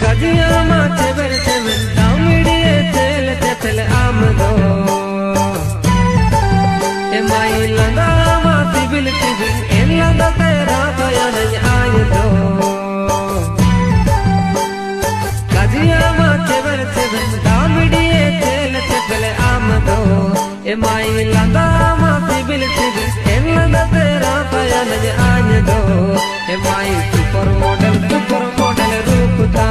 Kadiya ma teber teber tamidi tel tel amdo e mai landa ma tibil tibil elanda tera kaya nahi aydo Kadiya ma teber teber tamidi tel tel amdo e mai landa ma tibil tibil elanda tera kaya nahi aydo e mai super model roop ta